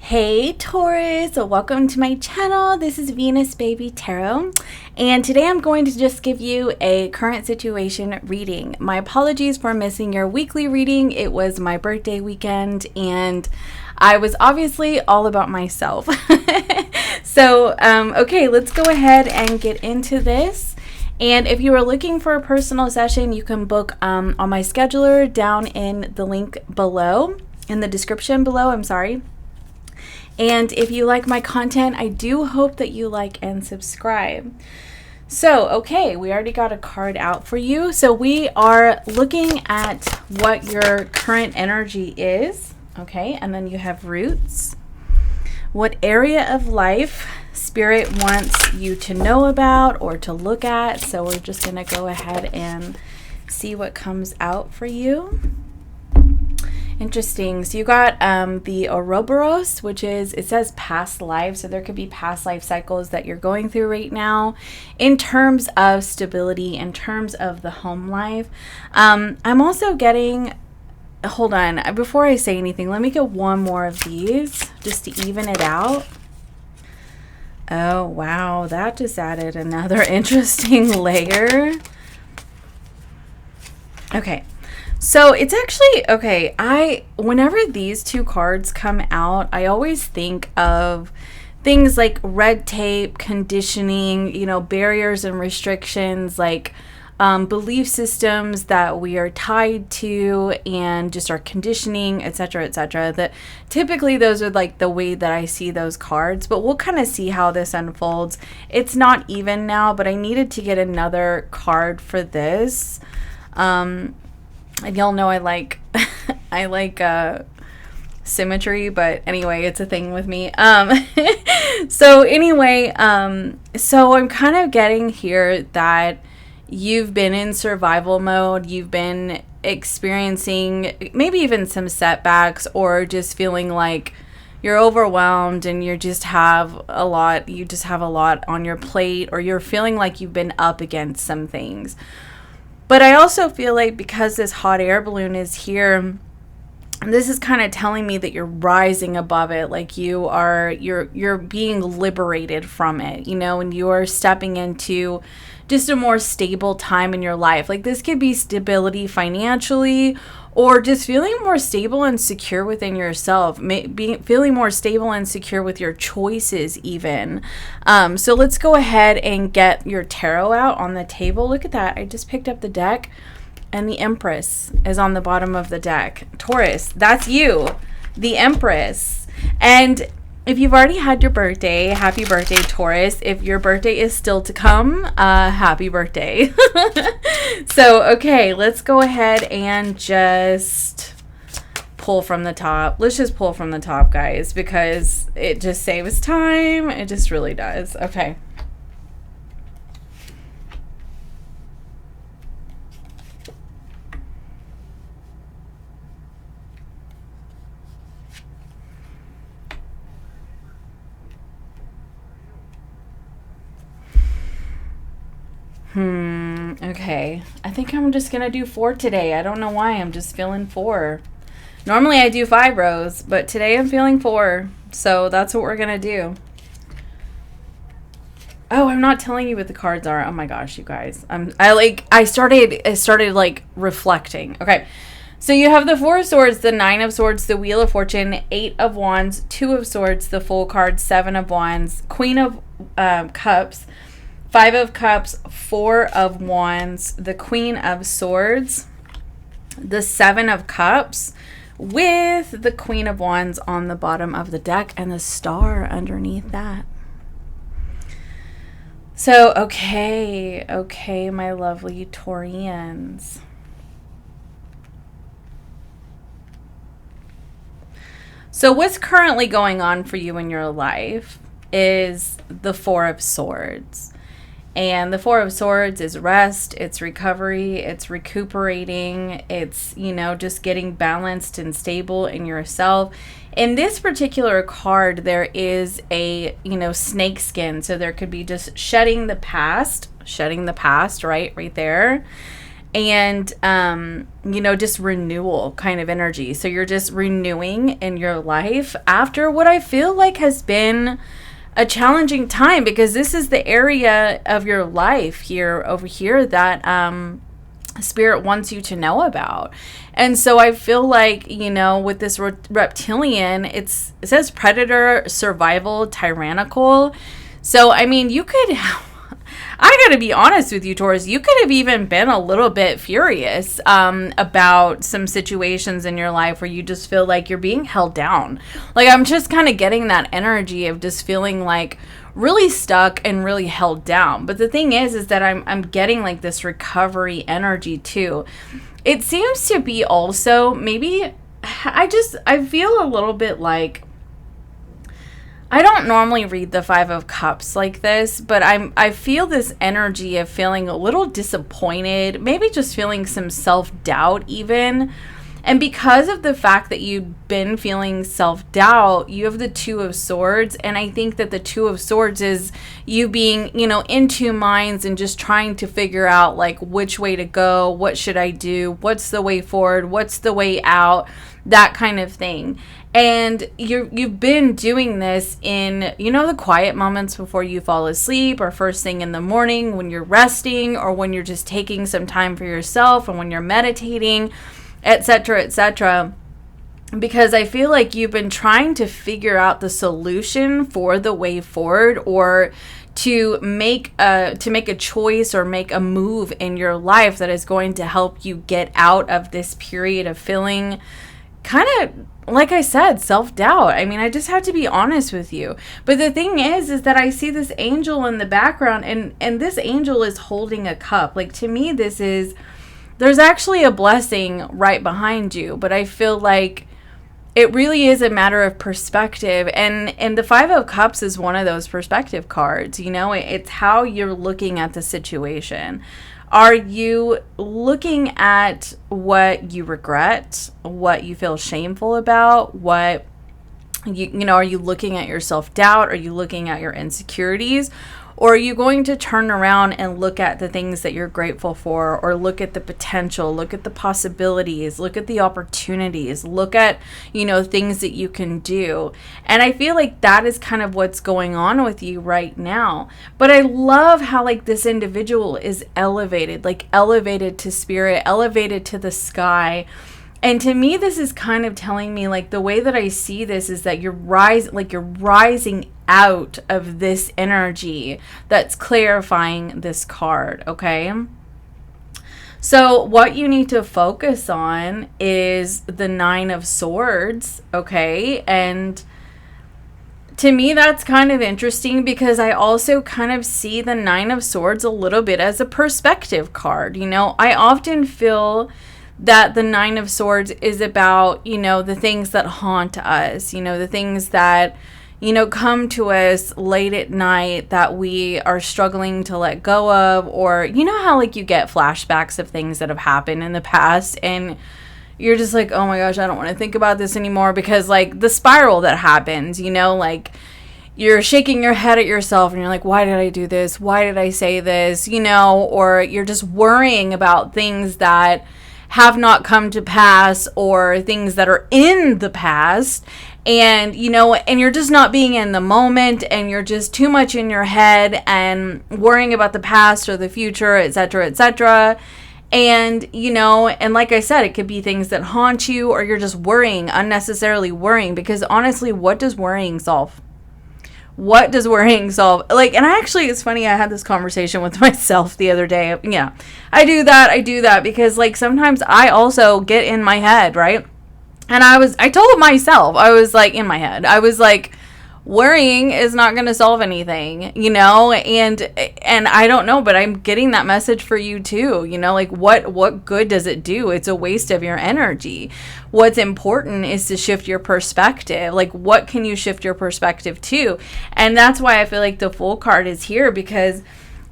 Hey Taurus, welcome to my channel. This is Venus Baby Tarot, and today I'm going to just give you a current situation reading. My apologies for missing your weekly reading. It was my birthday weekend and I was obviously all about myself. Okay, let's go ahead and get into this. And if you are looking for a personal session, you can book on my scheduler down in the link below, in the description below, I'm sorry. And if you like my content, I do hope that you like and subscribe. So, okay, we already got a card out for you. So we are looking at what your current energy is, okay? And then you have roots. What area of life Spirit wants you to know about or to look at. So we're just going to go ahead and see what comes out for you. Interesting. So you got the Ouroboros, which is, it says past lives. So there could be past life cycles that you're going through right now in terms of stability, in terms of the home life. I'm also getting, hold on, before I say anything, let me get one more of these just to even it out. Oh, wow. That just added another interesting layer. Okay. So it's actually, okay, whenever these two cards come out, I always think of things like red tape, conditioning, barriers and restrictions, like belief systems that we are tied to and just our conditioning, etc., etc. That typically those are like the way that I see those cards, but we'll kind of see how this unfolds. It's not even now, but I needed to get another card for this. And y'all know I like I like symmetry, but anyway, it's a thing with me. So anyway, so I'm kind of getting here that you've been in survival mode, you've been experiencing maybe even some setbacks, or just feeling like you're overwhelmed and you just have a lot on your plate, or you're feeling like you've been up against some things. But I also feel like because this hot air balloon is here, this is kind of telling me that you're rising above it, like you're being liberated from it, and you're stepping into just a more stable time in your life. Like this could be stability financially, or just feeling more stable and secure within yourself, feeling more stable and secure with your choices even. So let's go ahead and get your tarot out on the table. Look at that. I just picked up the deck and the Empress is on the bottom of the deck. Taurus, that's you, the Empress. And if you've already had your birthday, happy birthday, Taurus. If your birthday is still to come, happy birthday. So, okay, let's go ahead and just pull from the top. Let's just pull from the top, guys, because it just saves time. It just really does. Okay. Okay. I think I'm just going to do 4 today. I don't know why. I'm just feeling 4. Normally I do 5 rows, but today I'm feeling 4. So that's what we're going to do. Oh, I'm not telling you what the cards are. Oh my gosh, you guys. I started like reflecting. Okay. So you have the 4 of Swords, the 9 of Swords, the Wheel of Fortune, 8 of Wands, 2 of Swords, the Fool card, 7 of Wands, Queen of Cups, 5 of Cups, 4 of Wands, the Queen of Swords, the 7 of Cups, with the Queen of Wands on the bottom of the deck and the star underneath that. So, okay, my lovely Taurians. So what's currently going on for you in your life is the 4 of Swords. And the 4 of Swords is rest, it's recovery, it's recuperating, it's, just getting balanced and stable in yourself. In this particular card, there is a, snake skin. So there could be just shedding the past, right there. and just renewal kind of energy. So you're just renewing in your life after what I feel like has been a challenging time, because this is the area of your life here over here that Spirit wants you to know about. And so I feel like, with this reptilian, it says predator, survival, tyrannical. So, I mean, you could, I gotta be honest with you, Taurus, you could have even been a little bit furious about some situations in your life where you just feel like you're being held down. Like, I'm just kind of getting that energy of just feeling like really stuck and really held down. But the thing is that I'm getting like this recovery energy too. It seems to be also maybe I feel a little bit like, I don't normally read the Five of Cups like this, but I feel this energy of feeling a little disappointed, maybe just feeling some self-doubt even. And because of the fact that you've been feeling self-doubt, you have the Two of Swords. And I think that the Two of Swords is you being, in two minds and just trying to figure out like which way to go, what should I do, what's the way forward, what's the way out, that kind of thing. And you've been doing this in, the quiet moments before you fall asleep, or first thing in the morning when you're resting, or when you're just taking some time for yourself, and when you're meditating, etc., etc. Because I feel like you've been trying to figure out the solution for the way forward, or to make a choice or make a move in your life that is going to help you get out of this period of feeling kind of, like I said, self-doubt. I mean, I just have to be honest with you. But the thing is that I see this angel in the background, and this angel is holding a cup. Like, to me, there's actually a blessing right behind you, but I feel like it really is a matter of perspective. And the Five of Cups is one of those perspective cards. It's how you're looking at the situation. Are you looking at what you regret, what you feel shameful about, what are you looking at your self-doubt? Are you looking at your insecurities? Or are you going to turn around and look at the things that you're grateful for, or look at the potential, look at the possibilities, look at the opportunities, look at, things that you can do? And I feel like that is kind of what's going on with you right now. But I love how like this individual is elevated to spirit, elevated to the sky. And to me, this is kind of telling me, like, the way that I see this is that you're rising out of this energy that's clarifying this card, okay? So what you need to focus on is the Nine of Swords, okay? And to me, that's kind of interesting, because I also kind of see the Nine of Swords a little bit as a perspective card. I often feel that the Nine of Swords is about, the things that haunt us, the things that, come to us late at night that we are struggling to let go of, or, how like you get flashbacks of things that have happened in the past, and you're just like, oh my gosh, I don't want to think about this anymore, because like the spiral that happens, like you're shaking your head at yourself and you're like, why did I do this? Why did I say this? Or you're just worrying about things that have not come to pass, or things that are in the past, and and you're just not being in the moment, and you're just too much in your head and worrying about the past or the future, etc., etc. And and like I said, it could be things that haunt you, or you're just unnecessarily worrying, because honestly, what does worrying solve? What does worrying solve? Like, and it's funny, I had this conversation with myself the other day. Yeah, I do that because like sometimes I also get in my head, right? And I told myself, I was like, in my head, I was like, worrying is not going to solve anything, and I don't know, but I'm getting that message for you too, like what good does it do? It's a waste of your energy. What's important is to shift your perspective. Like, what can you shift your perspective to? And that's why I feel like the Fool card is here, because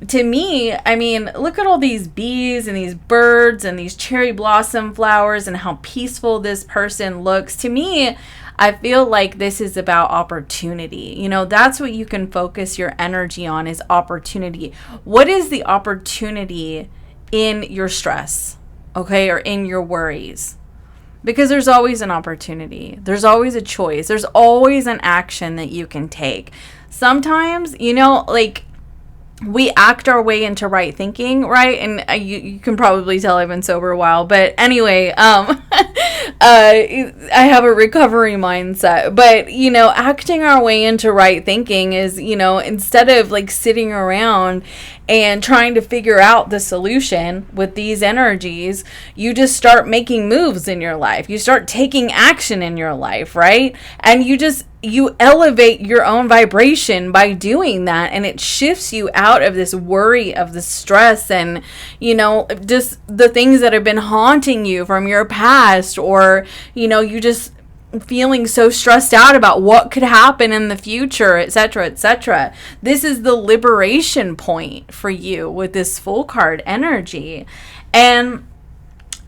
to me, I mean, look at all these bees and these birds and these cherry blossom flowers and how peaceful this person looks. To me, I feel like this is about opportunity. That's what you can focus your energy on, is opportunity. What is the opportunity in your stress, okay, or in your worries. Because there's always an opportunity. There's always a choice. There's always an action that you can take. Sometimes, you know, like, we act our way into right thinking, right? And you can probably tell I've been sober a while. But anyway, I have a recovery mindset. But, you know, acting our way into right thinking is, you know, instead of like sitting around and trying to figure out the solution with these energies, you just start making moves in your life. You start taking action in your life, right? And you elevate your own vibration by doing that, and it shifts you out of this worry, of the stress, and, you know, just the things that have been haunting you from your past, or, you know, you just feeling so stressed out about what could happen in the future, etc., etc. This is the liberation point for you with this full card energy. And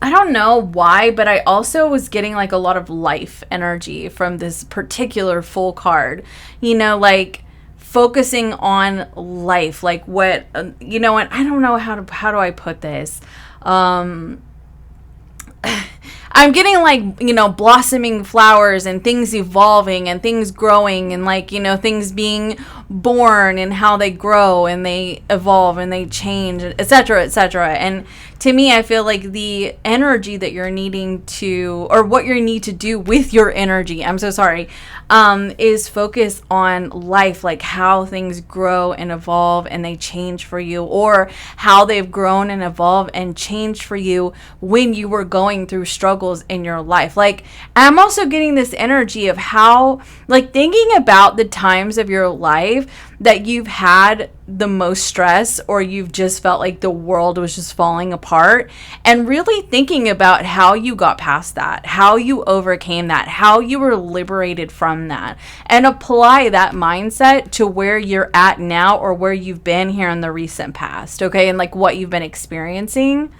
I don't know why, but I also was getting like a lot of life energy from this particular full card. You know, like focusing on life, like what, you know, and I don't know how do I put this? I'm getting like, you know, blossoming flowers and things evolving and things growing and like, you know, things being born and how they grow and they evolve and they change, etc., etc. And to me, I feel like the energy that you're needing to, or what you need to do with your energy, I'm so sorry, is focus on life, like how things grow and evolve and they change for you, or how they've grown and evolved and changed for you when you were going through struggles in your life. Like, I'm also getting this energy of how, like, thinking about the times of your life that you've had the most stress, or you've just felt like the world was just falling apart, and really thinking about how you got past that, how you overcame that, how you were liberated from that, and apply that mindset to where you're at now, or where you've been here in the recent past, okay, and like what you've been experiencing.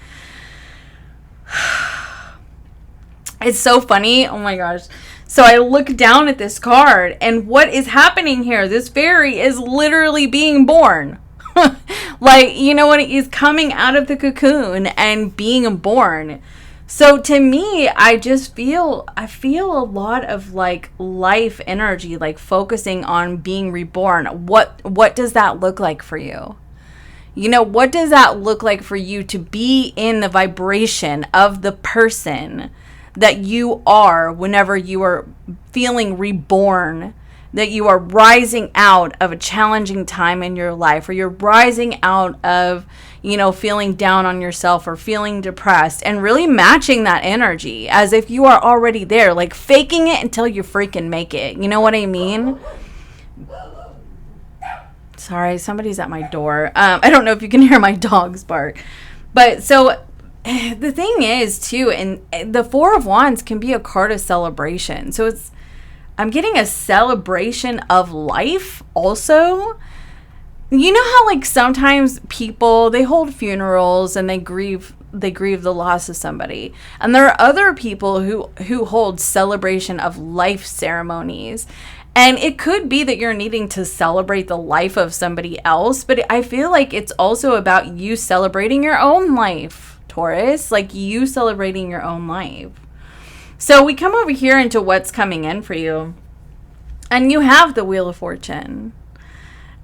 It's so funny. Oh my gosh. So I look down at this card, and what is happening here? This fairy is literally being born. Like, you know what? He's coming out of the cocoon and being born. So to me, I feel a lot of like life energy, like focusing on being reborn. What does that look like for you? You know, what does that look like for you to be in the vibration of the person that you are whenever you are feeling reborn, that you are rising out of a challenging time in your life, or you're rising out of, you know, feeling down on yourself or feeling depressed, and really matching that energy as if you are already there, like faking it until you freaking make it. You know what I mean? Sorry, somebody's at my door. I don't know if you can hear my dogs bark. But so the thing is, too, and the Four of Wands can be a card of celebration. So I'm getting a celebration of life also. You know how like sometimes people, they hold funerals and they grieve the loss of somebody. And there are other people who hold celebration of life ceremonies. And it could be that you're needing to celebrate the life of somebody else, but I feel like it's also about you celebrating your own life, Taurus, like you celebrating your own life. So we come over here into what's coming in for you, and you have the Wheel of Fortune.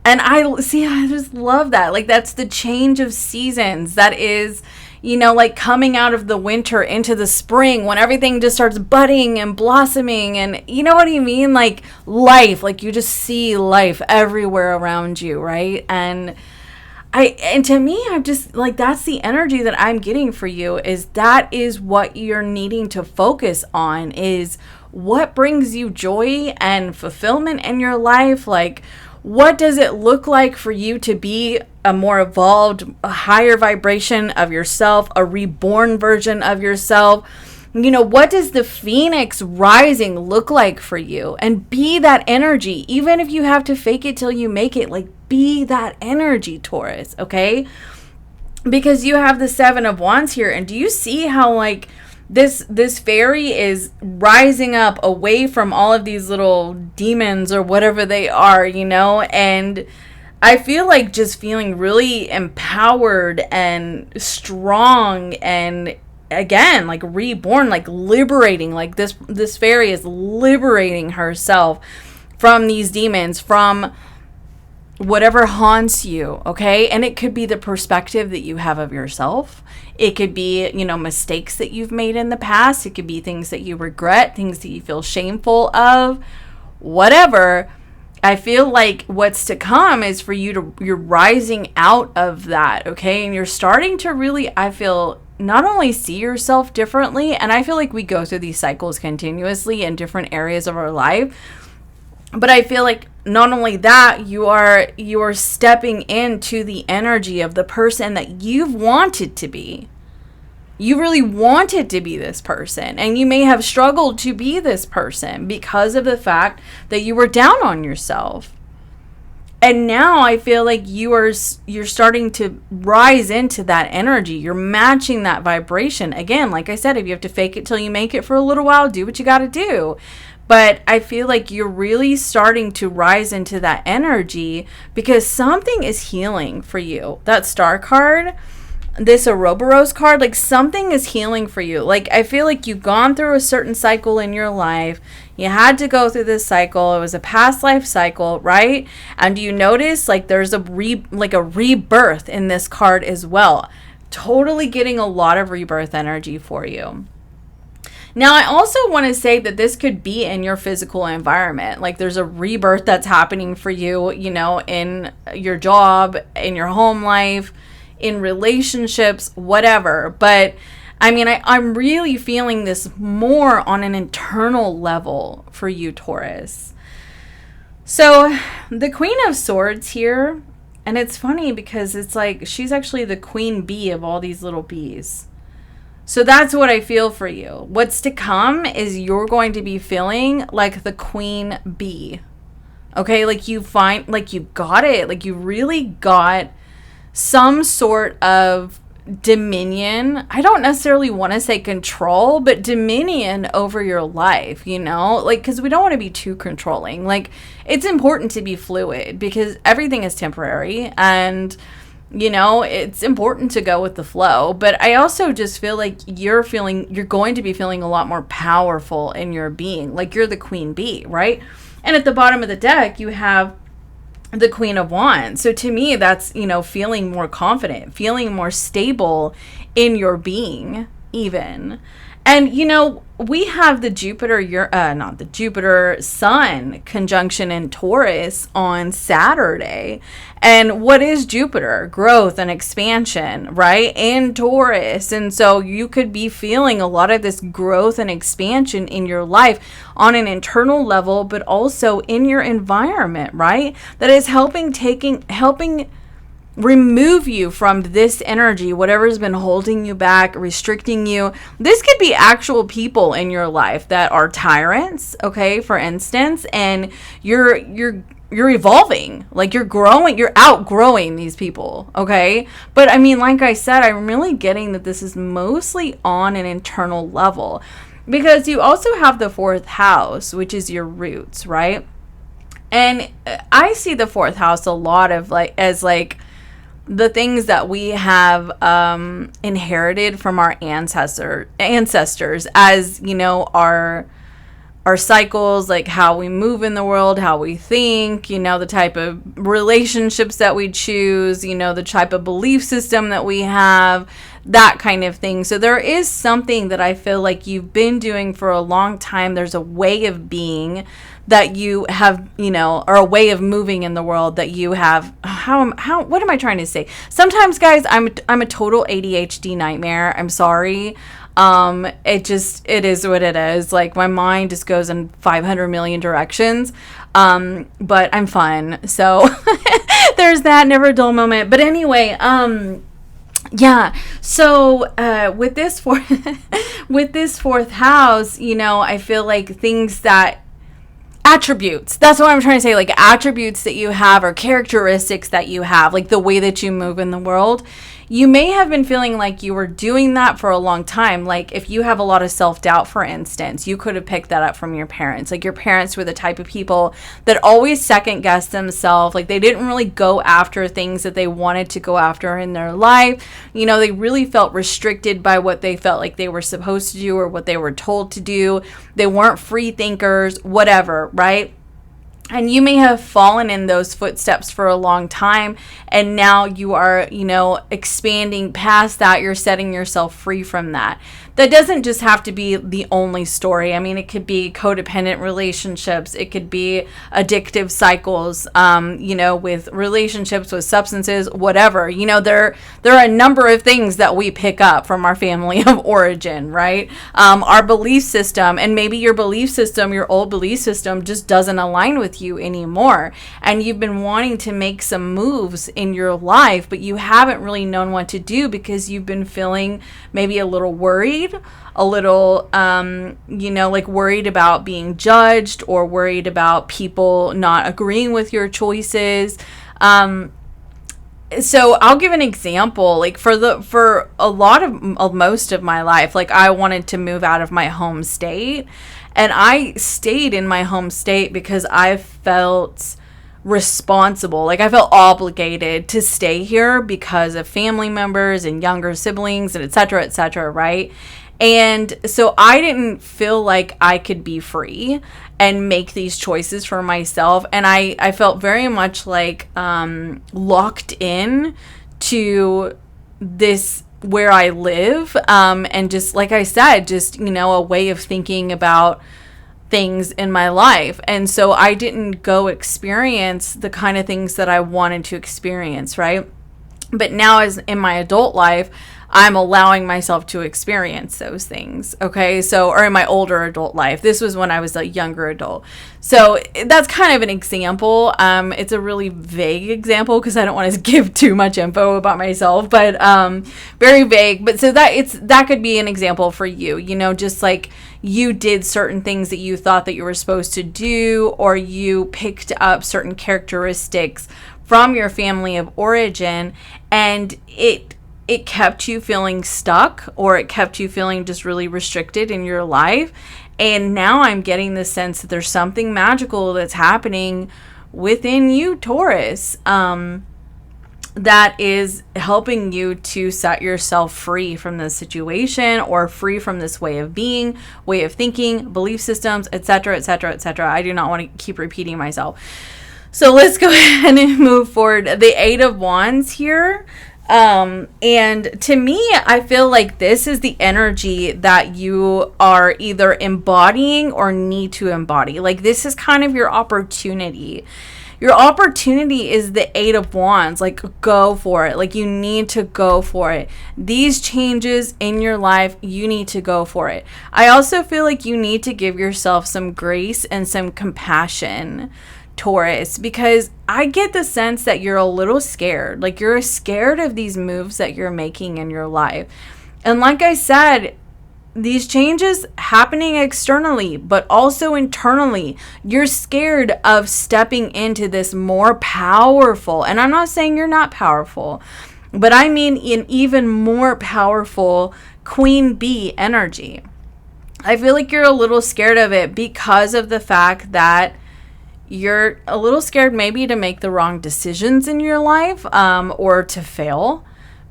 And I just love that. Like, that's the change of seasons. That is, you know, like coming out of the winter into the spring when everything just starts budding and blossoming, and you know what I mean? Like life, like you just see life everywhere around you, right? And to me, I'm just like, that's the energy that I'm getting for you, is that is what you're needing to focus on, is what brings you joy and fulfillment in your life. Like, what does it look like for you to be a more evolved, a higher vibration of yourself, a reborn version of yourself? You know, what does the phoenix rising look like for you? And be that energy, even if you have to fake it till you make it. Like, be that energy, Taurus, okay? Because you have the Seven of Wands here, and do you see how like this fairy is rising up away from all of these little demons or whatever they are, you know, and I feel like just feeling really empowered and strong, and again, like reborn, like liberating, like this fairy is liberating herself from these demons, from whatever haunts you, okay? And it could be the perspective that you have of yourself. It could be, mistakes that you've made in the past. It could be things that you regret, things that you feel shameful of, whatever. I feel like what's to come is for you're rising out of that, okay? And you're starting to really, I feel, not only see yourself differently, and I feel like we go through these cycles continuously in different areas of our life, but I feel like not only that, you are stepping into the energy of the person that you've wanted to be. You really wanted to be this person, and you may have struggled to be this person because of the fact that you were down on yourself. And now I feel like you're starting to rise into that energy. You're matching that vibration. Again, like I said, if you have to fake it till you make it for a little while, do what you got to do. But I feel like you're really starting to rise into that energy because something is healing for you. That star card, this Ouroboros card, like something is healing for you. Like I feel like you've gone through a certain cycle in your life. You had to go through this cycle. It was a past life cycle, right? And you notice like there's a rebirth in this card as well. Totally getting a lot of rebirth energy for you. Now, I also want to say that this could be in your physical environment. Like there's a rebirth that's happening for you, in your job, in your home life, in relationships, whatever. But I mean, I'm really feeling this more on an internal level for you, Taurus. So the Queen of Swords here, and it's funny because it's like she's actually the queen bee of all these little bees. So that's what I feel for you. What's to come is you're going to be feeling like the queen bee. Okay, like you got it. Like you really got some sort of dominion. I don't necessarily want to say control, but dominion over your life, like, because we don't want to be too controlling. Like, it's important to be fluid because everything is temporary, and it's important to go with the flow. But I also just feel like you're going to be feeling a lot more powerful in your being. Like you're the queen bee, right? And at the bottom of the deck, you have the Queen of Wands. So to me, that's, feeling more confident, feeling more stable in your being even. And, we have the Jupiter Sun conjunction in Taurus on Saturday. And what is Jupiter? Growth and expansion, right? In Taurus. And so you could be feeling a lot of this growth and expansion in your life on an internal level, but also in your environment, right? That is helping remove you from this energy, whatever's been holding you back, restricting you. This could be actual people in your life that are tyrants, okay, for instance, and you're evolving, like you're growing, you're outgrowing these people, okay? But I mean, like I said, I'm really getting that this is mostly on an internal level because you also have the fourth house, which is your roots, right? And I see the fourth house a lot of as the things that we have inherited from our ancestors, as our cycles, like how we move in the world, how we think, the type of relationships that we choose, the type of belief system that we have, that kind of thing. So there is something that I feel like you've been doing for a long time. There's a way of being that you have, or a way of moving in the world that you have. What am I trying to say? Sometimes, guys, I'm a total ADHD nightmare. I'm sorry. It is what it is. Like my mind just goes in 500 million directions. But I'm fun. So there's that, never a dull moment. But anyway, yeah. So, with this fourth house, I feel like things that attributes, that's what I'm trying to say, like attributes that you have or characteristics that you have, like the way that you move in the world, you may have been feeling like you were doing that for a long time. Like if you have a lot of self-doubt, for instance, you could have picked that up from your parents. Like your parents were the type of people that always second guessed themselves. Like they didn't really go after things that they wanted to go after in their life. You know, they really felt restricted by what they felt like they were supposed to do or what they were told to do. They weren't free thinkers, whatever, right? And you may have fallen in those footsteps for a long time, and now you are, you know, expanding past that. You're setting yourself free from that. That doesn't just have to be the only story. I mean, it could be codependent relationships. It could be addictive cycles, you know, with relationships, with substances, whatever. You know, there are a number of things that we pick up from our family of origin, right? Our belief system, and maybe your belief system, your old belief system just doesn't align with you anymore. And you've been wanting to make some moves in your life, but you haven't really known what to do because you've been feeling maybe a little worried, a little, you know, like worried about being judged or worried about people not agreeing with your choices. So I'll give an example. Like for a lot of most of my life, like I wanted to move out of my home state, and I stayed in my home state because I felt responsible. Like I felt obligated to stay here because of family members and younger siblings and et cetera, right? And so I didn't feel like I could be free and make these choices for myself. And I felt very much like locked in to this where I live. And just like I said, just, you know, a way of thinking about things in my life. And so I didn't go experience the kind of things that I wanted to experience, right? But now as in my adult life, I'm allowing myself to experience those things. Okay. So, or in my older adult life, this was when I was a younger adult. So that's kind of an example. It's a really vague example because I don't want to give too much info about myself, but very vague. But so that could be an example for you, you know, just like you did certain things that you thought that you were supposed to do, or you picked up certain characteristics from your family of origin, and it kept you feeling stuck, or it kept you feeling just really restricted in your life. And now I'm getting the sense that there's something magical that's happening within you, Taurus, that is helping you to set yourself free from this situation, or free from this way of being, way of thinking, belief systems, etc., etc., etc. I do not want to keep repeating myself. So let's go ahead and move forward. The Eight of Wands here. And to me, I feel like this is the energy that you are either embodying or need to embody. Like this is kind of your opportunity. Your opportunity is the Eight of Wands. Like go for it. Like you need to go for it. These changes in your life, you need to go for it. I also feel like you need to give yourself some grace and some compassion, Taurus, because I get the sense that you're a little scared. Like you're scared of these moves that you're making in your life. And like I said, these changes happening externally, but also internally. You're scared of stepping into this more powerful, and I'm not saying you're not powerful, but I mean an even more powerful queen bee energy. I feel like you're a little scared of it because of the fact that you're a little scared maybe to make the wrong decisions in your life, or to fail.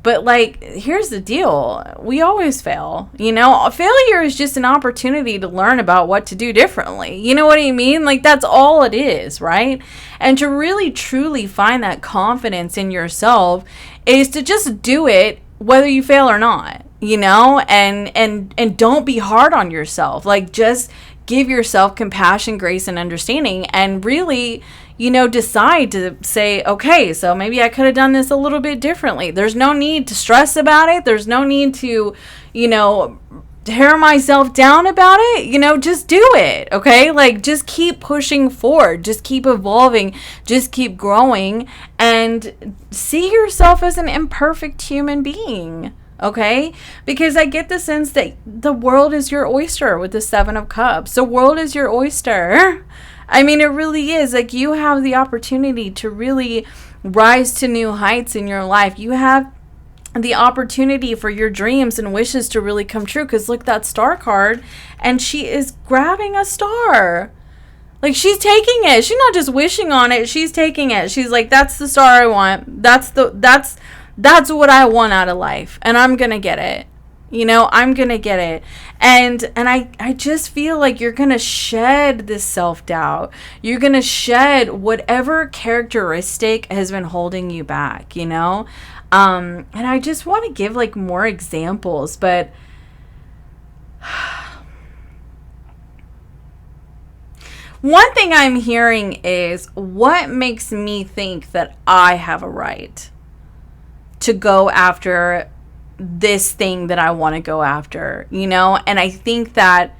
But like, here's the deal. We always fail. You know, failure is just an opportunity to learn about what to do differently. You know what I mean? Like that's all it is, right? And to really truly find that confidence in yourself is to just do it whether you fail or not, you know, and don't be hard on yourself. Like just give yourself compassion, grace, and understanding, and really, you know, decide to say, okay, so maybe I could have done this a little bit differently. There's no need to stress about it. There's no need to, you know, tear myself down about it. You know, just do it. Okay. Like just keep pushing forward, just keep evolving, just keep growing, and see yourself as an imperfect human being. Okay, because I get the sense that the world is your oyster with the Seven of Cups. The world is your oyster. I mean, it really is. Like you have the opportunity to really rise to new heights in your life. You have the opportunity for your dreams and wishes to really come true. Because look, that star card, and she is grabbing a star. Like, she's taking it. She's not just wishing on it. She's taking it. She's like, that's the star I want. That's what I want out of life. And I'm going to get it. You know, I'm going to get it. And I just feel like you're going to shed this self-doubt. You're going to shed whatever characteristic has been holding you back, you know? And I just want to give like more examples, but one thing I'm hearing is, what makes me think that I have a right to go after this thing that I want to go after, you know? And I think that,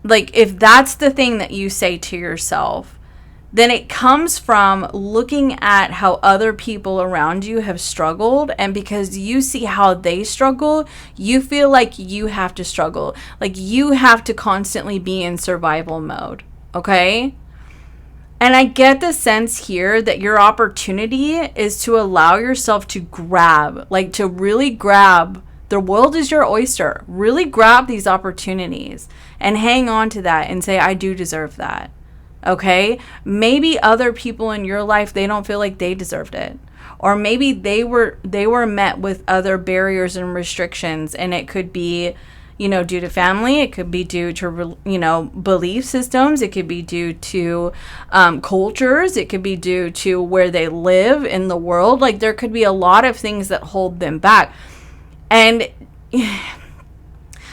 like, if that's the thing that you say to yourself, then it comes from looking at how other people around you have struggled. And because you see how they struggle, you feel like you have to struggle. Like, you have to constantly be in survival mode. Okay? And I get the sense here that your opportunity is to allow yourself to grab, like to really grab. The world is your oyster. Really grab these opportunities and hang on to that and say, I do deserve that. Okay? Maybe other people in your life, they don't feel like they deserved it. Or maybe they were met with other barriers and restrictions, and it could be, you know, due to family. It could be due to, you know, belief systems. It could be due to cultures. It could be due to where they live in the world. Like, there could be a lot of things that hold them back. And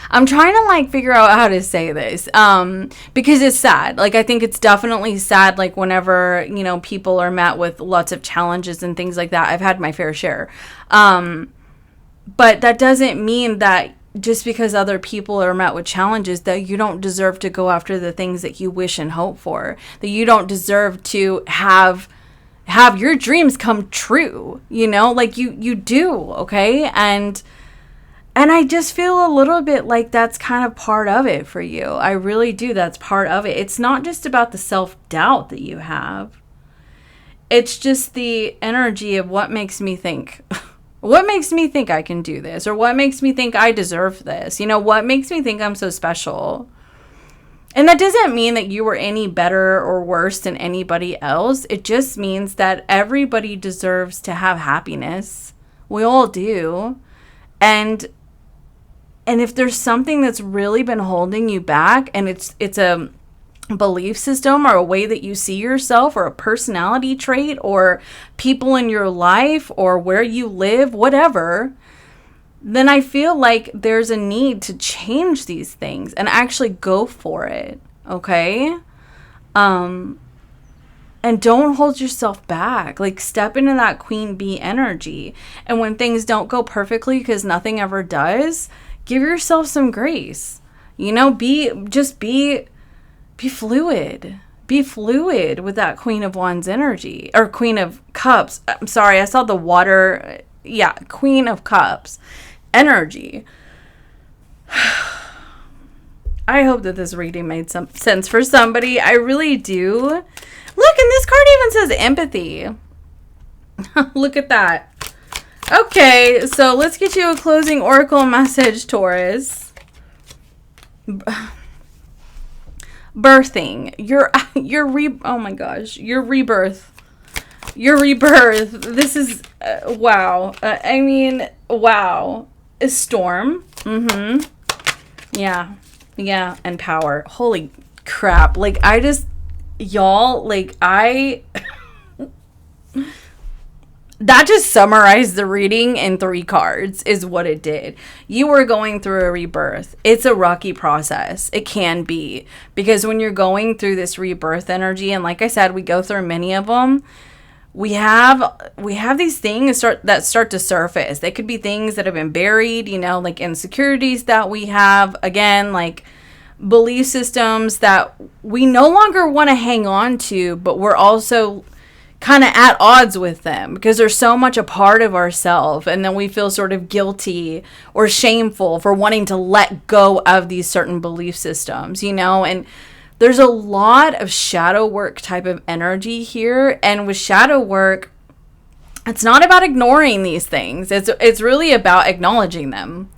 I'm trying to like figure out how to say this because it's sad. Like, I think it's definitely sad, like whenever, you know, people are met with lots of challenges and things like that. I've had my fair share. But that doesn't mean that just because other people are met with challenges that you don't deserve to go after the things that you wish and hope for, that you don't deserve to have your dreams come true, you know, like you do. Okay. And I just feel a little bit like that's kind of part of it for you. I really do. That's part of it. It's not just about the self-doubt that you have. It's just the energy of what makes me think. What makes me think I can do this? Or what makes me think I deserve this? You know, what makes me think I'm so special? And that doesn't mean that you were any better or worse than anybody else. It just means that everybody deserves to have happiness. We all do. And if there's something that's really been holding you back, and it's a belief system or a way that you see yourself or a personality trait or people in your life or where you live, whatever, then I feel like there's a need to change these things and actually go for it. Okay? And don't hold yourself back. Like, step into that queen bee energy. And when things don't go perfectly, because nothing ever does, give yourself some grace. You know, be fluid. Be fluid with that Queen of Wands energy. Or Queen of Cups. I'm sorry, I saw the water. Yeah, Queen of Cups energy. I hope that this reading made some sense for somebody. I really do. Look, and this card even says empathy. Look at that. Okay, so let's get you a closing oracle message, Taurus. Birthing. Oh my gosh, your rebirth. Your rebirth. This is, wow. I mean, wow. A storm. Yeah, and power. Holy crap. Like, y'all, like, that just summarized the reading in 3 cards is what it did. You were going through a rebirth. It's a rocky process. It can be. Because when you're going through this rebirth energy, and like I said, we go through many of them, we have these things that start to surface. They could be things that have been buried, you know, like insecurities that we have. Again, like belief systems that we no longer want to hang on to, but we're also kind of at odds with them because they're so much a part of ourselves, and then we feel sort of guilty or shameful for wanting to let go of these certain belief systems, you know. And there's a lot of shadow work type of energy here, and with shadow work, It's not about ignoring these things. It's really about acknowledging them.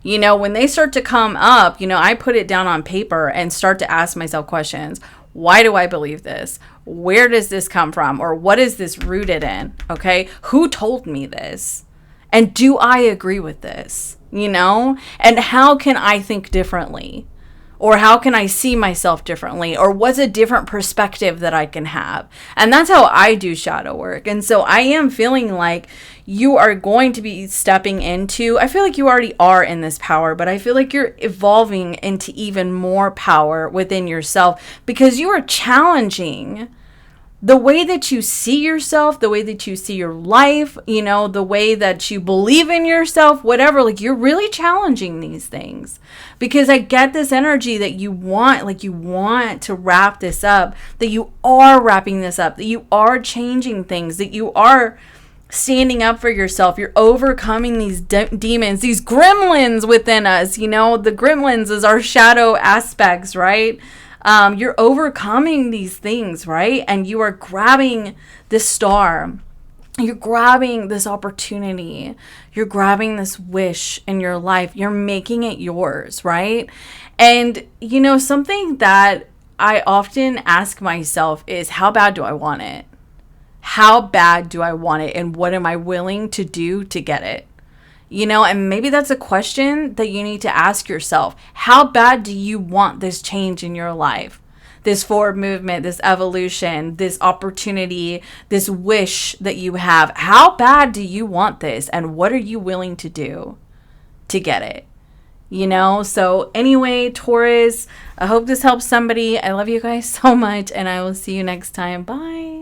You know, when they start to come up, you know, I put it down on paper and start to ask myself questions. Why do I believe this? Where does this come from? Or what is this rooted in? Okay. Who told me this? And do I agree with this? You know? And how can I think differently? Or how can I see myself differently? Or what's a different perspective that I can have? And that's how I do shadow work. And so I am feeling like you are going to be stepping into, I feel like you already are in this power, but I feel like you're evolving into even more power within yourself because you are challenging the way that you see yourself, the way that you see your life, you know, the way that you believe in yourself, whatever. Like, you're really challenging these things because I get this energy that you want, like, you want to wrap this up, that you are wrapping this up, that you are changing things, that you are standing up for yourself. You're overcoming these demons, these gremlins within us. You know, the gremlins is our shadow aspects, right? You're overcoming these things, right? And you are grabbing this star. You're grabbing this opportunity. You're grabbing this wish in your life. You're making it yours, right? And, you know, something that I often ask myself is, how bad do I want it? How bad do I want it? And what am I willing to do to get it? You know, and maybe that's a question that you need to ask yourself. How bad do you want this change in your life? This forward movement, this evolution, this opportunity, this wish that you have. How bad do you want this? And what are you willing to do to get it? You know, so anyway, Taurus, I hope this helps somebody. I love you guys so much, and I will see you next time. Bye.